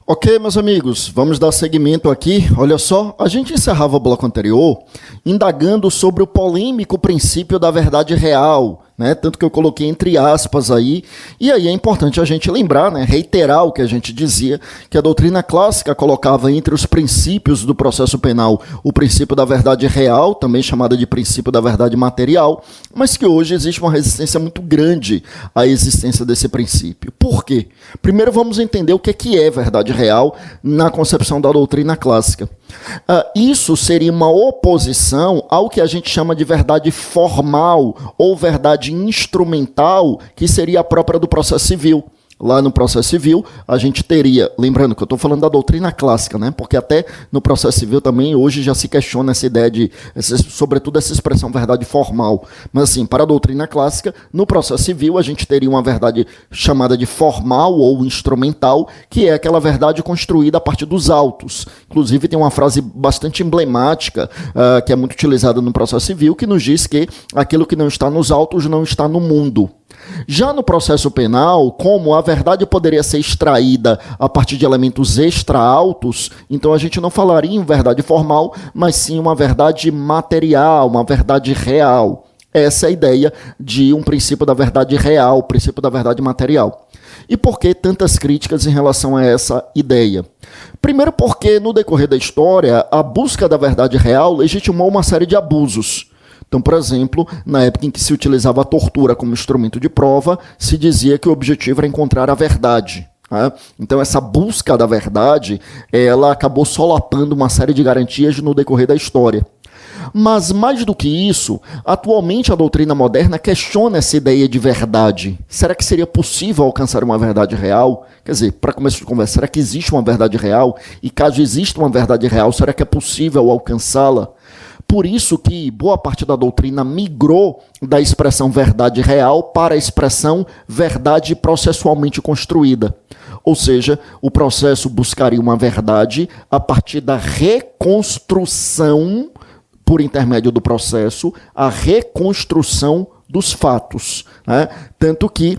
Ok, meus amigos, vamos dar seguimento aqui. Olha só, a gente encerrava o bloco anterior indagando sobre o polêmico princípio da verdade real, né? Tanto que eu coloquei entre aspas aí. E aí é importante a gente lembrar, né? Reiterar o que a gente dizia, que a doutrina clássica colocava entre os princípios do processo penal o princípio da verdade real, também chamada de princípio da verdade material, mas que hoje existe uma resistência muito grande à existência desse princípio. Por quê? Primeiro vamos entender o que é verdade real na concepção da doutrina clássica. Isso seria uma oposição ao que a gente chama de verdade formal ou verdade instrumental, que seria a própria do processo civil. Lá no processo civil, a gente teria, lembrando que eu estou falando da doutrina clássica, né? Porque até no processo civil também hoje já se questiona essa ideia de, sobretudo essa expressão verdade formal. Mas assim, para a doutrina clássica, no processo civil a gente teria uma verdade chamada de formal ou instrumental, que é aquela verdade construída a partir dos autos. Inclusive tem uma frase bastante emblemática, que é muito utilizada no processo civil, que nos diz que aquilo que não está nos autos não está no mundo. Já no processo penal, como a verdade poderia ser extraída a partir de elementos extra-autos, então a gente não falaria em verdade formal, mas sim uma verdade material, uma verdade real. Essa é a ideia de um princípio da verdade real, o princípio da verdade material. E por que tantas críticas em relação a essa ideia? Primeiro porque, no decorrer da história, a busca da verdade real legitimou uma série de abusos. Então, por exemplo, na época em que se utilizava a tortura como instrumento de prova, se dizia que o objetivo era encontrar a verdade. Né? Então, essa busca da verdade, ela acabou solapando uma série de garantias no decorrer da história. Mas, mais do que isso, atualmente a doutrina moderna questiona essa ideia de verdade. Será que seria possível alcançar uma verdade real? Quer dizer, para começo de conversa, será que existe uma verdade real? E caso exista uma verdade real, será que é possível alcançá-la? Por isso que boa parte da doutrina migrou da expressão verdade real para a expressão verdade processualmente construída. Ou seja, o processo buscaria uma verdade a partir da reconstrução, por intermédio do processo, a reconstrução dos fatos, né? Tanto que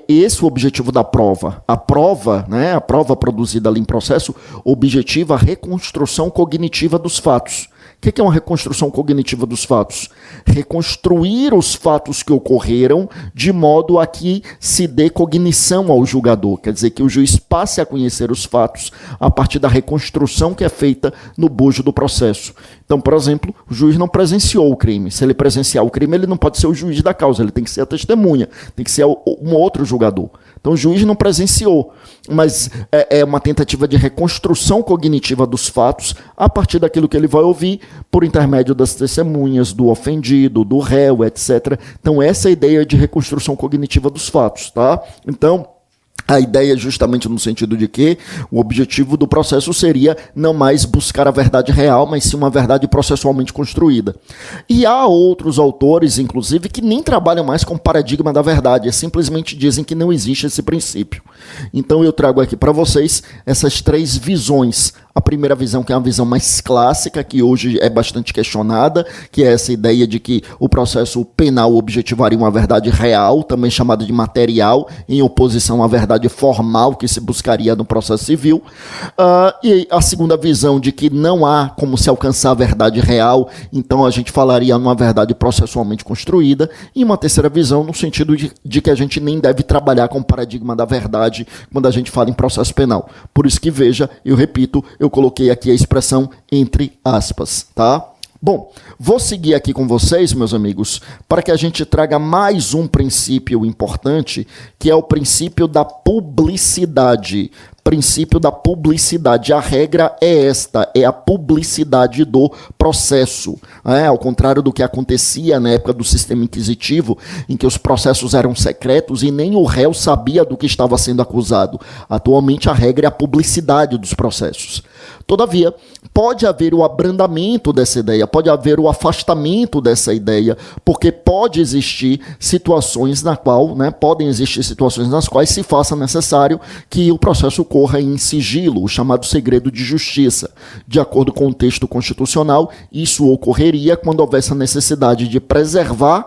esse é o objetivo da prova. A prova, né, a prova produzida ali em processo, objetiva a reconstrução cognitiva dos fatos. O que é uma reconstrução cognitiva dos fatos? Reconstruir os fatos que ocorreram de modo a que se dê cognição ao julgador. Quer dizer, que o juiz passe a conhecer os fatos a partir da reconstrução que é feita no bojo do processo. Então, por exemplo, o juiz não presenciou o crime. Se ele presenciar o crime, ele não pode ser o juiz da causa, ele tem que ser a testemunha, tem que ser um outro julgador. Então, o juiz não presenciou, mas é uma tentativa de reconstrução cognitiva dos fatos a partir daquilo que ele vai ouvir por intermédio das testemunhas, do ofendido, do réu, etc. Então, essa é a ideia de reconstrução cognitiva dos fatos, tá? Então, a ideia é justamente no sentido de que o objetivo do processo seria não mais buscar a verdade real, mas sim uma verdade processualmente construída. E há outros autores, inclusive, que nem trabalham mais com o paradigma da verdade, simplesmente dizem que não existe esse princípio. Então eu trago aqui para vocês essas três visões. A primeira visão, que é uma visão mais clássica, que hoje é bastante questionada, que é essa ideia de que o processo penal objetivaria uma verdade real, também chamada de material, em oposição à verdade formal que se buscaria no processo civil. E a segunda visão de que não há como se alcançar a verdade real, então a gente falaria numa verdade processualmente construída. E uma terceira visão no sentido de que a gente nem deve trabalhar com o paradigma da verdade quando a gente fala em processo penal. Por isso que, veja, eu repito, eu coloquei aqui a expressão entre aspas, tá? Bom, vou seguir aqui com vocês, meus amigos, para que a gente traga mais um princípio importante, que é o princípio da publicidade. Princípio da publicidade. A regra é esta, é a publicidade do processo. Ao contrário do que acontecia na época do sistema inquisitivo, em que os processos eram secretos e nem o réu sabia do que estava sendo acusado. Atualmente a regra é a publicidade dos processos. Todavia, pode haver o abrandamento dessa ideia, pode haver o afastamento dessa ideia, porque pode existir situações podem existir situações nas quais se faça necessário que o processo ocorra em sigilo, o chamado segredo de justiça. De acordo com o texto constitucional, isso ocorreria quando houvesse a necessidade de preservar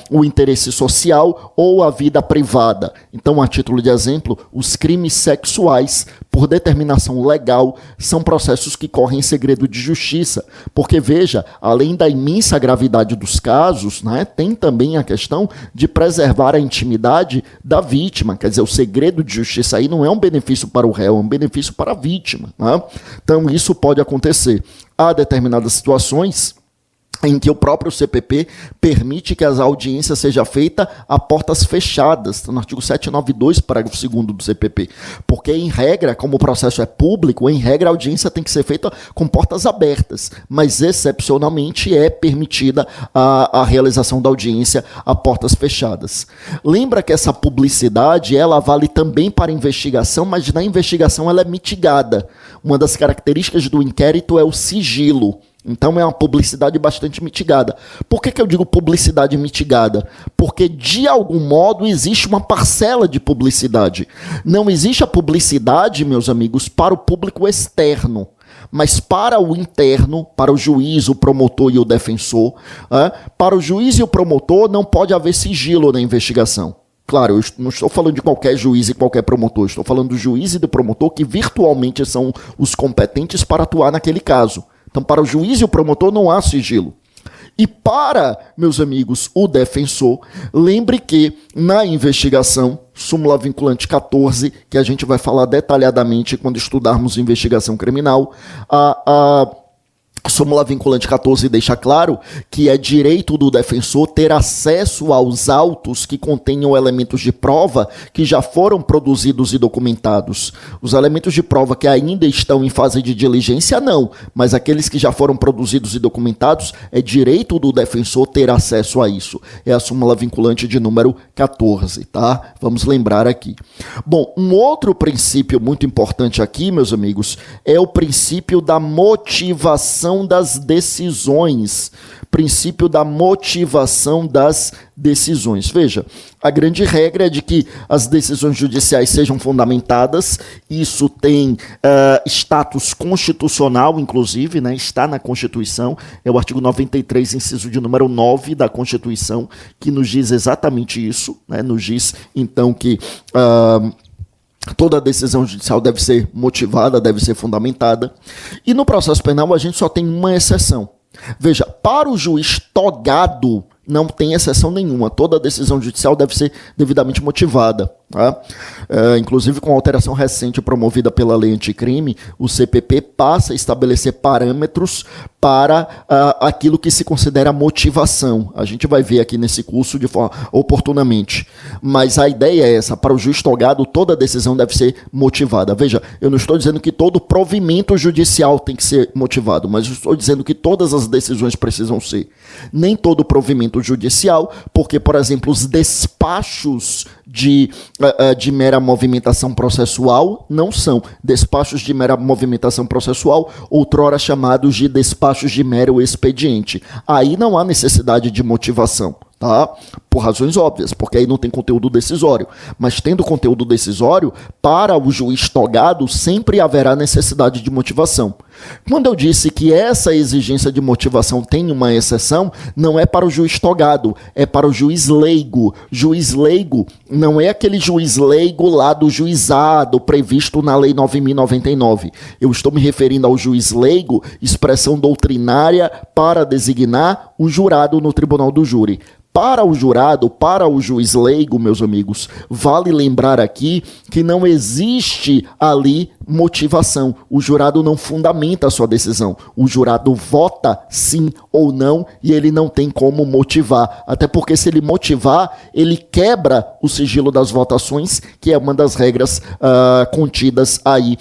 o interesse social ou a vida privada. Então, a título de exemplo, os crimes sexuais, por determinação legal, são processos que correm em segredo de justiça. Porque, veja, além da imensa gravidade dos casos, tem também a questão de preservar a intimidade da vítima. Quer dizer, o segredo de justiça aí não é um benefício para o réu, é um benefício para a vítima. Então, isso pode acontecer. Há determinadas situações em que o próprio CPP permite que as audiências seja feita a portas fechadas, no artigo 792, parágrafo 2º do CPP, porque em regra, como o processo é público, em regra a audiência tem que ser feita com portas abertas, mas excepcionalmente é permitida a realização da audiência a portas fechadas. Lembra que essa publicidade, ela vale também para a investigação, mas na investigação ela é mitigada. Uma das características do inquérito é o sigilo. Então é uma publicidade bastante mitigada. Por que eu digo publicidade mitigada? Porque de algum modo existe uma parcela de publicidade. Não existe a publicidade, meus amigos, para o público externo, mas para o interno, para o juiz, o promotor e o defensor. Para o juiz e o promotor não pode haver sigilo na investigação. Claro, eu não estou falando de qualquer juiz e qualquer promotor, estou falando do juiz e do promotor que virtualmente são os competentes para atuar naquele caso. Então, para o juiz e o promotor não há sigilo. E para, meus amigos, o defensor, lembre que na investigação, súmula vinculante 14, que a gente vai falar detalhadamente quando estudarmos investigação criminal, a súmula vinculante 14 deixa claro que é direito do defensor ter acesso aos autos que contenham elementos de prova que já foram produzidos e documentados. Os elementos de prova que ainda estão em fase de diligência, não, mas aqueles que já foram produzidos e documentados, é direito do defensor ter acesso a isso. É a súmula vinculante de número 14, tá? Vamos lembrar aqui. Bom, um outro princípio muito importante aqui, meus amigos, é o princípio da motivação das decisões. Princípio da motivação das decisões. Veja, a grande regra é de que as decisões judiciais sejam fundamentadas. Isso tem status constitucional, inclusive, está na Constituição. É o artigo 93, inciso de número 9 da Constituição, que nos diz exatamente isso. Nos diz, então, que toda decisão judicial deve ser motivada, deve ser fundamentada. E no processo penal a gente só tem uma exceção. Veja, para o juiz togado não tem exceção nenhuma. Toda decisão judicial deve ser devidamente motivada. Tá? Inclusive, com a alteração recente promovida pela lei anticrime, o CPP passa a estabelecer parâmetros para aquilo que se considera motivação. A gente vai ver aqui nesse curso de forma oportunamente. Mas a ideia é essa: para o juiz togado, toda decisão deve ser motivada. Veja, eu não estou dizendo que todo provimento judicial tem que ser motivado, mas eu estou dizendo que todas as decisões precisam ser. Nem todo provimento judicial, porque, por exemplo, os despachos de mera movimentação processual não são. Despachos de mera movimentação processual, outrora chamados de despachos de mero expediente. Aí não há necessidade de motivação. Tá? Por razões óbvias, porque aí não tem conteúdo decisório. Mas tendo conteúdo decisório, para o juiz togado sempre haverá necessidade de motivação. Quando eu disse que essa exigência de motivação tem uma exceção, não é para o juiz togado, é para o juiz leigo. Juiz leigo não é aquele juiz leigo lá do juizado previsto na Lei 9.099. Eu estou me referindo ao juiz leigo, expressão doutrinária para designar o jurado no tribunal do júri. Para o jurado, para o juiz leigo, meus amigos, vale lembrar aqui que não existe ali motivação. O jurado não fundamenta fundamenta a sua decisão. O jurado vota sim ou não e ele não tem como motivar. Até porque se ele motivar, ele quebra o sigilo das votações, que é uma das regras contidas aí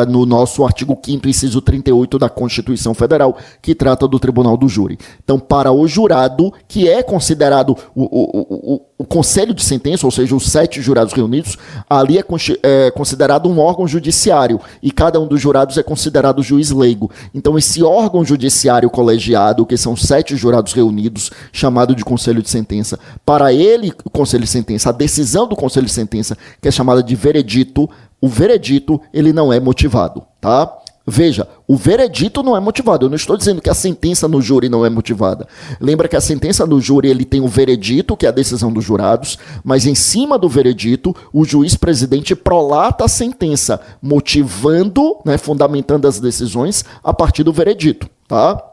no nosso artigo 5º, inciso 38 da Constituição Federal, que trata do Tribunal do Júri. Então, para o jurado, que é considerado o conselho de sentença, ou seja, os 7 jurados reunidos, ali é considerado um órgão judiciário e cada um dos jurados é considerado juiz leigo. Então, esse órgão judiciário colegiado, que são 7 jurados reunidos, chamado de conselho de sentença, para ele, o conselho de sentença, a decisão do conselho de sentença, que é chamada de veredito, o veredito, ele não é motivado, tá? Veja, o veredito não é motivado. Eu não estou dizendo que a sentença no júri não é motivada. Lembra que a sentença no júri ele tem o veredito, que é a decisão dos jurados, mas em cima do veredito, o juiz presidente prolata a sentença, motivando, né, fundamentando as decisões a partir do veredito, tá?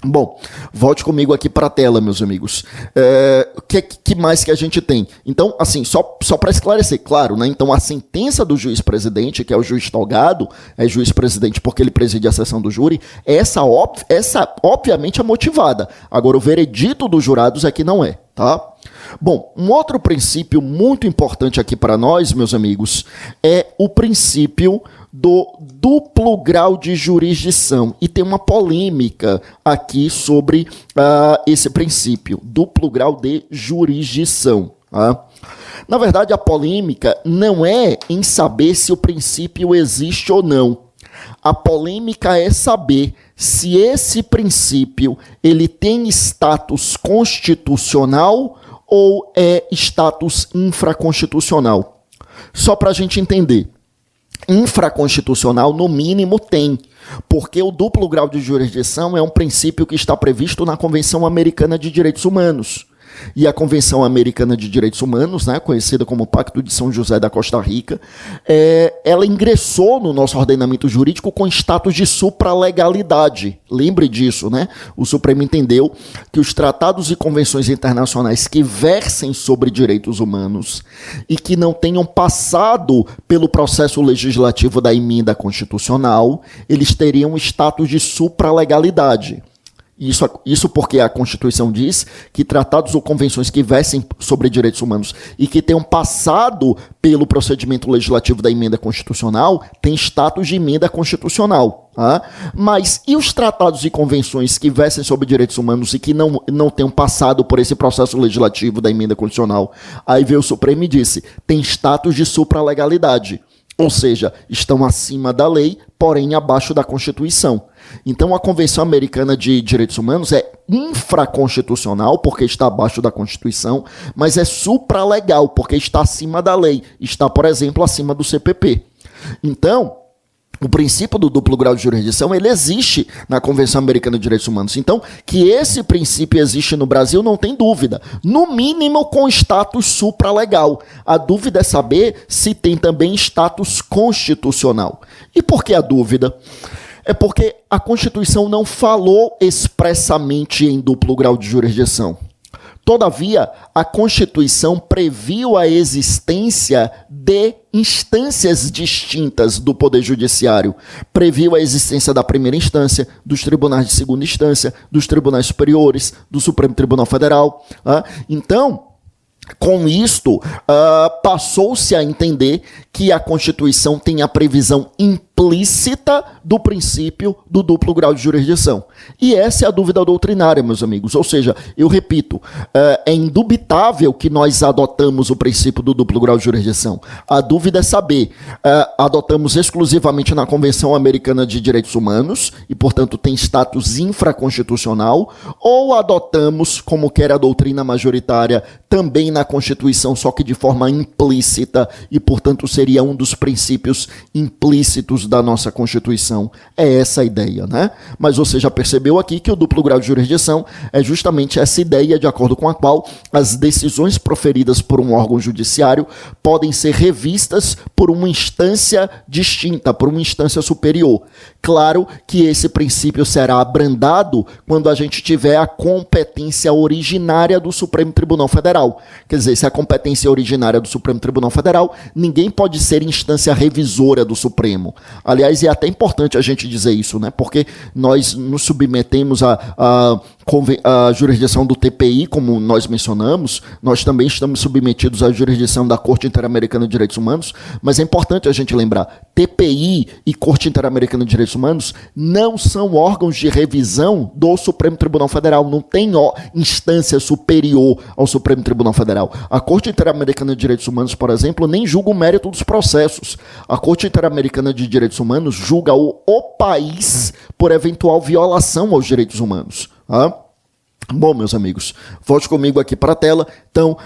Bom, volte comigo aqui para a tela, meus amigos. O que mais que a gente tem? Então, assim, só para esclarecer, claro, né? Então, a sentença do juiz-presidente, que é o juiz togado, é juiz-presidente porque ele preside a sessão do júri, essa obviamente é motivada. Agora, o veredito dos jurados é que não é, tá? Bom, um outro princípio muito importante aqui para nós, meus amigos, é o princípio do duplo grau de jurisdição. E tem uma polêmica aqui sobre esse princípio, duplo grau de jurisdição. Tá? Na verdade, a polêmica não é em saber se o princípio existe ou não. A polêmica é saber se esse princípio ele tem status constitucional ou é status infraconstitucional. Só para a gente entender. Infraconstitucional, no mínimo, tem, porque o duplo grau de jurisdição é um princípio que está previsto na Convenção Americana de Direitos Humanos. E a Convenção Americana de Direitos Humanos, né, conhecida como Pacto de São José da Costa Rica, ela ingressou no nosso ordenamento jurídico com status de supralegalidade. Lembre disso, né? O Supremo entendeu que os tratados e convenções internacionais que versem sobre direitos humanos e que não tenham passado pelo processo legislativo da emenda constitucional, eles teriam status de supralegalidade. Isso porque a Constituição diz que tratados ou convenções que versem sobre direitos humanos e que tenham passado pelo procedimento legislativo da emenda constitucional têm status de emenda constitucional. Tá? Mas e os tratados e convenções que versem sobre direitos humanos e que não tenham passado por esse processo legislativo da emenda constitucional? Aí veio o Supremo e disse, tem status de supralegalidade. Ou seja, estão acima da lei, porém abaixo da Constituição. Então a Convenção Americana de Direitos Humanos é infraconstitucional, porque está abaixo da Constituição, mas é supralegal, porque está acima da lei. Está, por exemplo, acima do CPP. Então, o princípio do duplo grau de jurisdição, ele existe na Convenção Americana de Direitos Humanos. Então, que esse princípio existe no Brasil, não tem dúvida. No mínimo, com status supralegal. A dúvida é saber se tem também status constitucional. E por que a dúvida? É porque a Constituição não falou expressamente em duplo grau de jurisdição. Todavia, a Constituição previu a existência de instâncias distintas do Poder Judiciário. Previu a existência da primeira instância, dos tribunais de segunda instância, dos tribunais superiores, do Supremo Tribunal Federal. Então, com isto, passou-se a entender que a Constituição tem a previsão implícita do princípio do duplo grau de jurisdição. E essa é a dúvida doutrinária, meus amigos. Ou seja, eu repito, é indubitável que nós adotamos o princípio do duplo grau de jurisdição. A dúvida é saber, adotamos exclusivamente na Convenção Americana de Direitos Humanos e, portanto, tem status infraconstitucional, ou adotamos, como quer a doutrina majoritária, também na Constituição, só que de forma implícita e, portanto, seria um dos princípios implícitos da nossa Constituição. É essa a ideia, né? Mas você já percebeu aqui que o duplo grau de jurisdição é justamente essa ideia de acordo com a qual as decisões proferidas por um órgão judiciário podem ser revistas por uma instância distinta, por uma instância superior. Claro que esse princípio será abrandado quando a gente tiver a competência originária do Supremo Tribunal Federal. Quer dizer, se a competência originária do Supremo Tribunal Federal, ninguém pode ser instância revisora do Supremo. Aliás, é até importante a gente dizer isso, né? Porque nós nos submetemos à jurisdição do TPI, como nós mencionamos, nós também estamos submetidos à jurisdição da Corte Interamericana de Direitos Humanos, mas é importante a gente lembrar, TPI e Corte Interamericana de Direitos Humanos não são órgãos de revisão do Supremo Tribunal Federal, não tem instância superior ao Supremo Tribunal Federal. A Corte Interamericana de Direitos Humanos, por exemplo, nem julga o mérito dos processos. A Corte Interamericana de Direitos Humanos julga o país por eventual violação aos direitos humanos. Tá? Bom, meus amigos, volte comigo aqui para a tela. Então,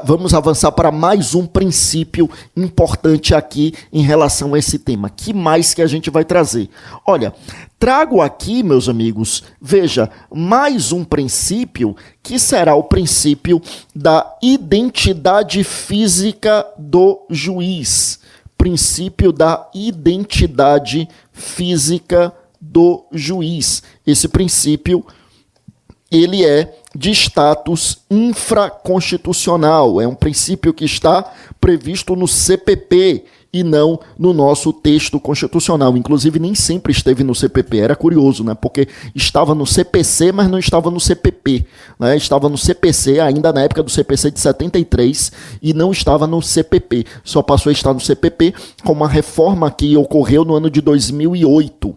vamos avançar para mais um princípio importante aqui em relação a esse tema. Que mais que a gente vai trazer? Olha, trago aqui, meus amigos, veja, mais um princípio que será o princípio da identidade física do juiz. Princípio da identidade física do juiz. Esse princípio ele é de status infraconstitucional, é um princípio que está previsto no CPP e não no nosso texto constitucional. Inclusive, nem sempre esteve no CPP, era curioso, né? Porque estava no CPC, mas não estava no CPP, né? Estava no CPC, ainda na época do CPC de 73, e não estava no CPP. Só passou a estar no CPP com uma reforma que ocorreu no ano de 2008.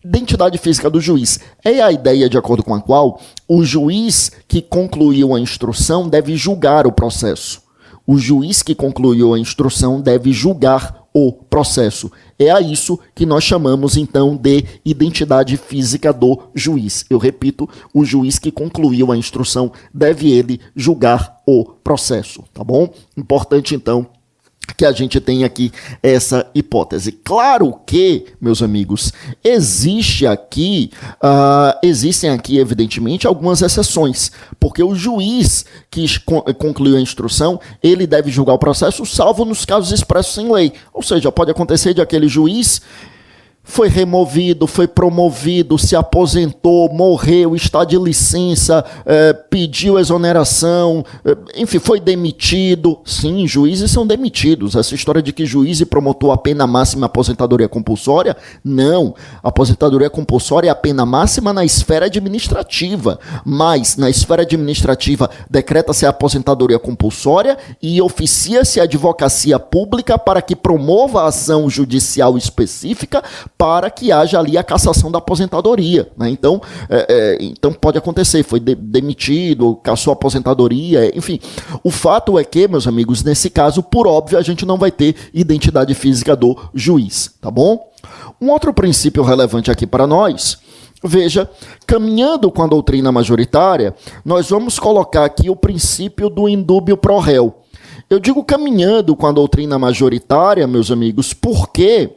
Identidade física do juiz é a ideia de acordo com a qual o juiz que concluiu a instrução deve julgar o processo. O juiz que concluiu a instrução deve julgar o processo. É a isso que nós chamamos, então, de identidade física do juiz. Eu repito, o juiz que concluiu a instrução deve ele julgar o processo, tá bom? Importante, então, que a gente tem aqui essa hipótese. Claro que, meus amigos, existem aqui, evidentemente, algumas exceções, porque o juiz que concluiu a instrução, ele deve julgar o processo, salvo nos casos expressos em lei. Ou seja, pode acontecer de aquele juiz foi removido, foi promovido, se aposentou, morreu, está de licença, pediu exoneração, enfim, foi demitido. Sim, juízes são demitidos. Essa história de que juiz e promotor a pena máxima é aposentadoria compulsória, não. A aposentadoria compulsória é a pena máxima na esfera administrativa, mas na esfera administrativa decreta-se a aposentadoria compulsória e oficia-se a advocacia pública para que promova a ação judicial específica para que haja ali a cassação da aposentadoria, né? Então pode acontecer, foi demitido, cassou a aposentadoria, enfim. O fato é que, meus amigos, nesse caso, por óbvio, a gente não vai ter identidade física do juiz, tá bom? Um outro princípio relevante aqui para nós, veja, caminhando com a doutrina majoritária, nós vamos colocar aqui o princípio do indúbio pro réu. Eu digo caminhando com a doutrina majoritária, meus amigos, porque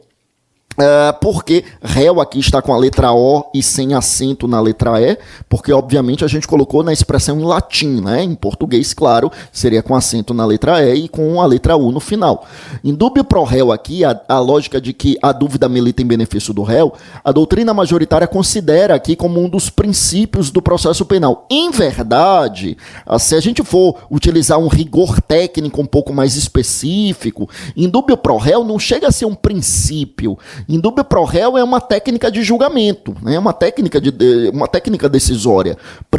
réu aqui está com a letra O e sem acento na letra E, porque obviamente a gente colocou na expressão em latim, né? Em português, claro, seria com acento na letra E e com a letra U no final. Indúbio pro réu aqui, a lógica de que a dúvida milita em benefício do réu, a doutrina majoritária considera aqui como um dos princípios do processo penal. Em verdade, se a gente for utilizar um rigor técnico um pouco mais específico, indúbio pro réu não chega a ser um princípio. Indúbio pro réu é uma técnica de julgamento, né? Uma técnica decisória.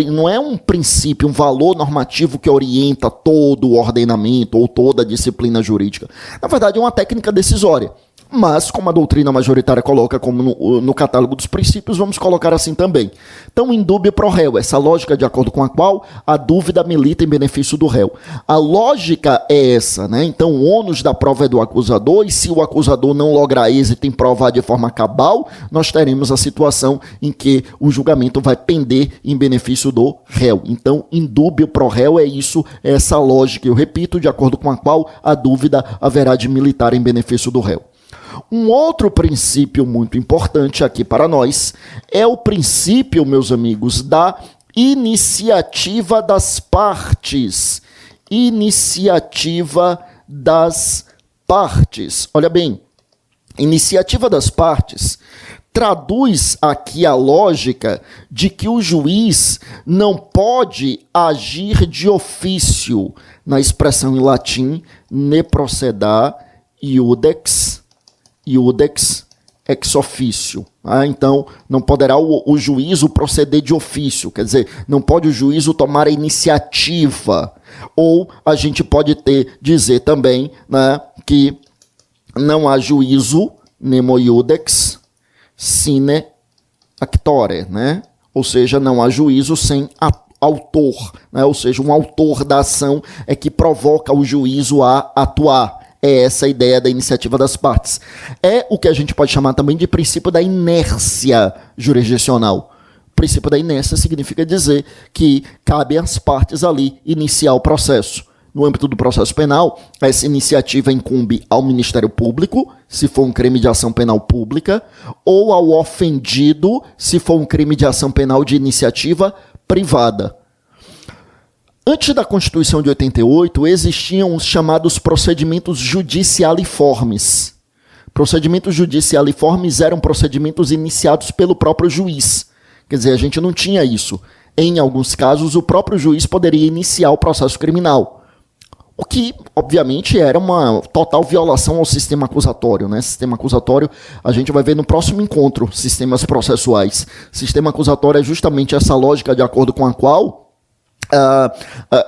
Não é um princípio, um valor normativo que orienta todo o ordenamento ou toda a disciplina jurídica. Na verdade, é uma técnica decisória. Mas, como a doutrina majoritária coloca como no catálogo dos princípios, vamos colocar assim também. Então, indúbio pro réu, essa lógica de acordo com a qual a dúvida milita em benefício do réu. A lógica é essa, né? Então, o ônus da prova é do acusador, e se o acusador não lograr êxito em provar de forma cabal, nós teremos a situação em que o julgamento vai pender em benefício do réu. Então, indúbio pro réu é isso, é essa lógica, eu repito, de acordo com a qual a dúvida haverá de militar em benefício do réu. Um outro princípio muito importante aqui para nós é o princípio, meus amigos, da iniciativa das partes. Iniciativa das partes. Olha bem, iniciativa das partes traduz aqui a lógica de que o juiz não pode agir de ofício, na expressão em latim, ne proceda iudex ex officio. Então, não poderá o juízo proceder de ofício, quer dizer, não pode o juízo tomar a iniciativa. Ou a gente pode dizer também, né, que não há juízo nemo iudex sine actore, né? Ou seja, não há juízo sem autor, né? Ou seja, um autor da ação é que provoca o juízo a atuar. É essa a ideia da iniciativa das partes. É o que a gente pode chamar também de princípio da inércia jurisdicional. O princípio da inércia significa dizer que cabe às partes ali iniciar o processo. No âmbito do processo penal, essa iniciativa incumbe ao Ministério Público, se for um crime de ação penal pública, ou ao ofendido, se for um crime de ação penal de iniciativa privada. Antes da Constituição de 88, existiam os chamados procedimentos judicialiformes. Procedimentos judicialiformes eram procedimentos iniciados pelo próprio juiz. Quer dizer, a gente não tinha isso. Em alguns casos, o próprio juiz poderia iniciar o processo criminal. O que, obviamente, era uma total violação ao sistema acusatório, né? Sistema acusatório, a gente vai ver no próximo encontro, sistemas processuais. Sistema acusatório é justamente essa lógica de acordo com a qual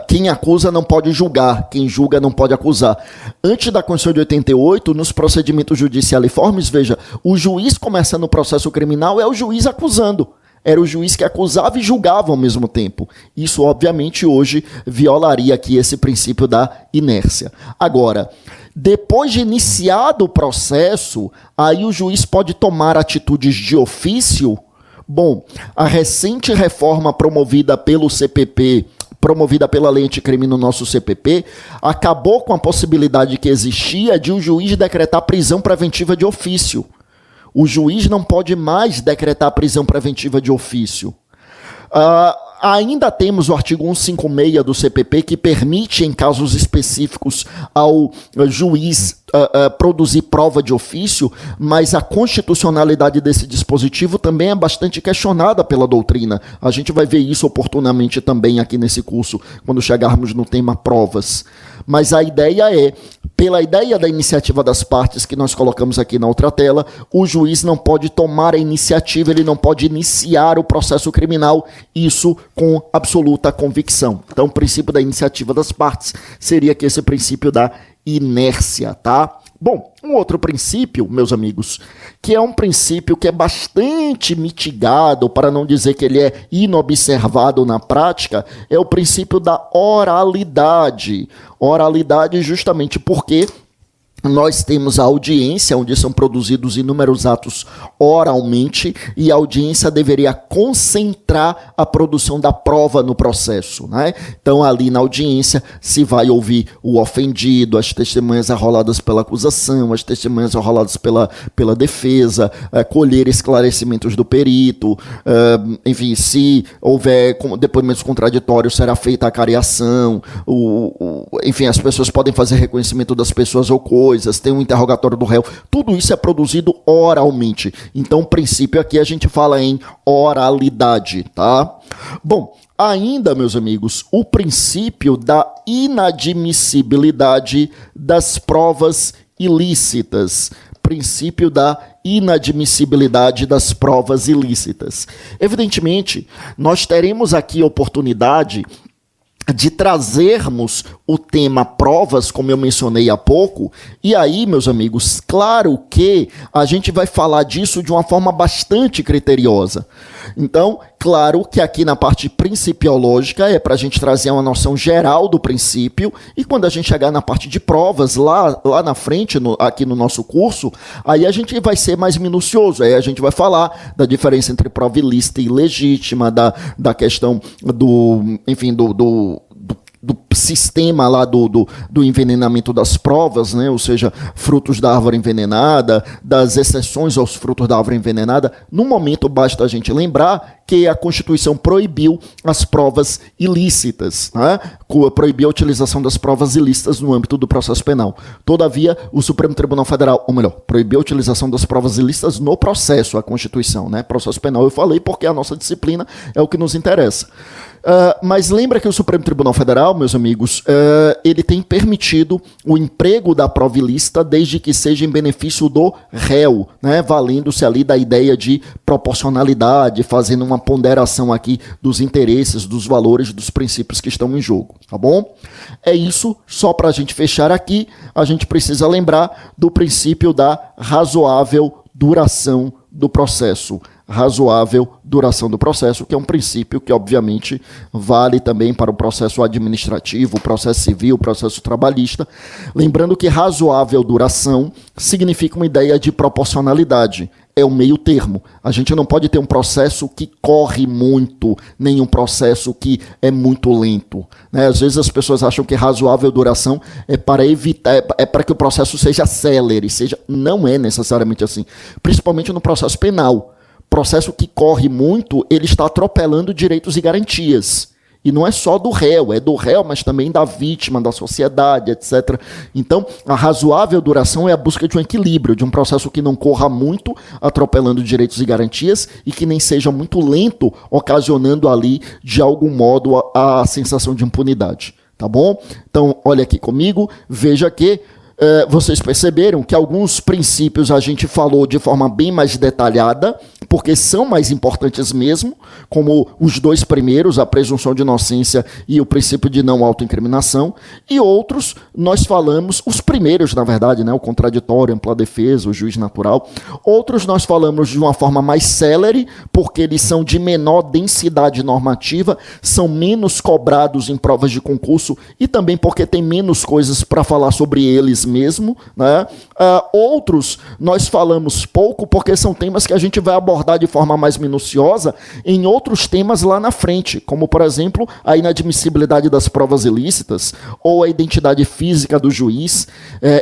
quem acusa não pode julgar, quem julga não pode acusar. Antes da Constituição de 88, nos procedimentos judicialiformes, veja, o juiz começando o processo criminal é o juiz acusando. Era o juiz que acusava e julgava ao mesmo tempo. Isso, obviamente, hoje violaria aqui esse princípio da inércia. Agora, depois de iniciado o processo, aí o juiz pode tomar atitudes de ofício. Bom, a recente reforma promovida pelo CPP, promovida pela lei anticrime no nosso CPP, acabou com a possibilidade que existia de o juiz decretar prisão preventiva de ofício. O juiz não pode mais decretar prisão preventiva de ofício. Ainda temos o artigo 156 do CPP que permite, em casos específicos, ao juiz produzir prova de ofício, mas a constitucionalidade desse dispositivo também é bastante questionada pela doutrina. A gente vai ver isso oportunamente também aqui nesse curso, quando chegarmos no tema provas. Mas a ideia é, pela ideia da iniciativa das partes que nós colocamos aqui na outra tela, o juiz não pode tomar a iniciativa, ele não pode iniciar o processo criminal, isso com absoluta convicção. Então, o princípio da iniciativa das partes seria que esse princípio da inércia, tá? Bom, um outro princípio, meus amigos, que é um princípio que é bastante mitigado, para não dizer que ele é inobservado na prática, é o princípio da oralidade. Oralidade justamente porque nós temos a audiência, onde são produzidos inúmeros atos oralmente, e a audiência deveria concentrar a produção da prova no processo, né? Então, ali na audiência, se vai ouvir o ofendido, as testemunhas arroladas pela acusação, as testemunhas arroladas pela defesa, colher esclarecimentos do perito, enfim, se houver depoimentos contraditórios, será feita a cariação, enfim, as pessoas podem fazer reconhecimento das pessoas ou coisas, tem um interrogatório do réu, tudo isso é produzido oralmente. Então, o princípio aqui a gente fala em oralidade, tá? Bom, ainda, meus amigos, o princípio da inadmissibilidade das provas ilícitas. Princípio da inadmissibilidade das provas ilícitas. Evidentemente, nós teremos aqui a oportunidade de trazermos o tema provas, como eu mencionei há pouco, e aí, meus amigos, claro que a gente vai falar disso de uma forma bastante criteriosa. Então, claro que aqui na parte principiológica é para a gente trazer uma noção geral do princípio, e quando a gente chegar na parte de provas, lá na frente, aqui no nosso curso, aí a gente vai ser mais minucioso, aí a gente vai falar da diferença entre prova ilícita e ilegítima, da questão do sistema lá do envenenamento das provas, né? Ou seja, frutos da árvore envenenada, das exceções aos frutos da árvore envenenada. No momento, basta a gente lembrar que a Constituição proibiu as provas ilícitas, né? Proibiu a utilização das provas ilícitas no âmbito do processo penal. Todavia, o Supremo Tribunal Federal, ou melhor, proibiu a utilização das provas ilícitas no processo, a Constituição, né? Processo penal eu falei porque a nossa disciplina é o que nos interessa. Mas lembra que o Supremo Tribunal Federal, meus amigos, ele tem permitido o emprego da prova ilícita desde que seja em benefício do réu, né? Valendo-se ali da ideia de proporcionalidade, fazendo uma ponderação aqui dos interesses, dos valores, dos princípios que estão em jogo, tá bom? É isso, só para a gente fechar aqui, a gente precisa lembrar do princípio da razoável duração do processo. Razoável duração do processo, que é um princípio que, obviamente, vale também para o processo administrativo, o processo civil, o processo trabalhista. Lembrando que razoável duração significa uma ideia de proporcionalidade. É o meio termo. A gente não pode ter um processo que corre muito, nem um processo que é muito lento, né? Às vezes as pessoas acham que razoável duração é para evitar, é para que o processo seja célere, não é necessariamente assim. Principalmente no processo penal. Processo que corre muito, ele está atropelando direitos e garantias. E não é só do réu, é do réu, mas também da vítima, da sociedade, etc. Então, a razoável duração é a busca de um equilíbrio, de um processo que não corra muito, atropelando direitos e garantias, e que nem seja muito lento, ocasionando ali, de algum modo, a sensação de impunidade. Tá bom? Então, olha aqui comigo, veja que vocês perceberam que alguns princípios a gente falou de forma bem mais detalhada, porque são mais importantes mesmo, como os dois primeiros, a presunção de inocência e o princípio de não autoincriminação, e outros nós falamos, os primeiros na verdade, né, o contraditório, ampla defesa, o juiz natural, outros nós falamos de uma forma mais célere, porque eles são de menor densidade normativa, são menos cobrados em provas de concurso e também porque tem menos coisas para falar sobre eles mesmo, né? Outros nós falamos pouco porque são temas que a gente vai abordar de forma mais minuciosa em outros temas lá na frente, como por exemplo a inadmissibilidade das provas ilícitas ou a identidade física do juiz.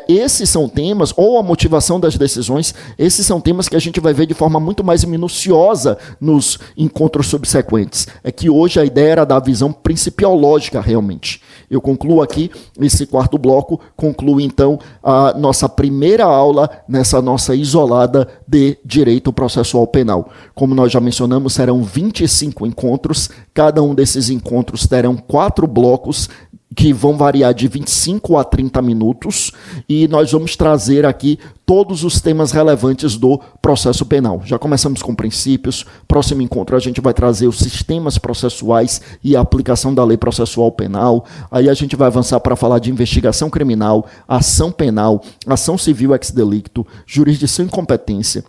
Esses são temas, ou a motivação das decisões, esses são temas que a gente vai ver de forma muito mais minuciosa nos encontros subsequentes. É que hoje a ideia era da visão principiológica realmente. Eu concluo aqui esse quarto bloco, concluo então a nossa primeira aula nessa nossa isolada de direito processual penal. Como nós já mencionamos, serão 25 encontros, cada um desses encontros terão 4 blocos que vão variar de 25 a 30 minutos, e nós vamos trazer aqui todos os temas relevantes do processo penal. Já começamos com princípios, próximo encontro a gente vai trazer os sistemas processuais e a aplicação da lei processual penal, aí a gente vai avançar para falar de investigação criminal, ação penal, ação civil ex delicto, jurisdição e competência,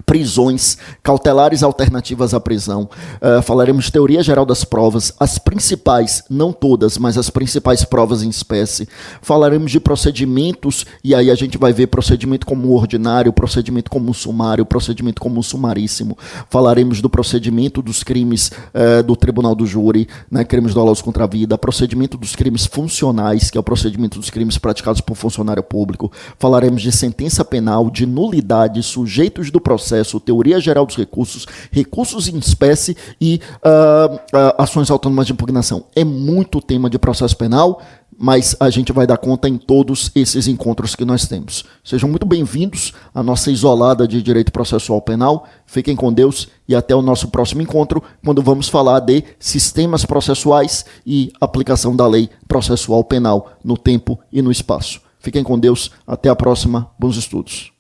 prisões, cautelares alternativas à prisão, falaremos de teoria geral das provas, as principais, não todas, mas as principais provas em espécie, falaremos de procedimentos, e aí a gente vai ver procedimento como ordinário, procedimento como sumário, procedimento como sumaríssimo, falaremos do procedimento dos crimes do tribunal do júri, né, crimes dolosos contra a vida, procedimento dos crimes funcionais, que é o procedimento dos crimes praticados por funcionário público, falaremos de sentença penal, de nulidade, sujeitos do processo, teoria geral dos recursos, recursos em espécie e ações autônomas de impugnação. É muito tema de processo penal, mas a gente vai dar conta em todos esses encontros que nós temos. Sejam muito bem-vindos à nossa isolada de direito processual penal. Fiquem com Deus e até o nosso próximo encontro, quando vamos falar de sistemas processuais e aplicação da lei processual penal no tempo e no espaço. Fiquem com Deus, até a próxima, bons estudos.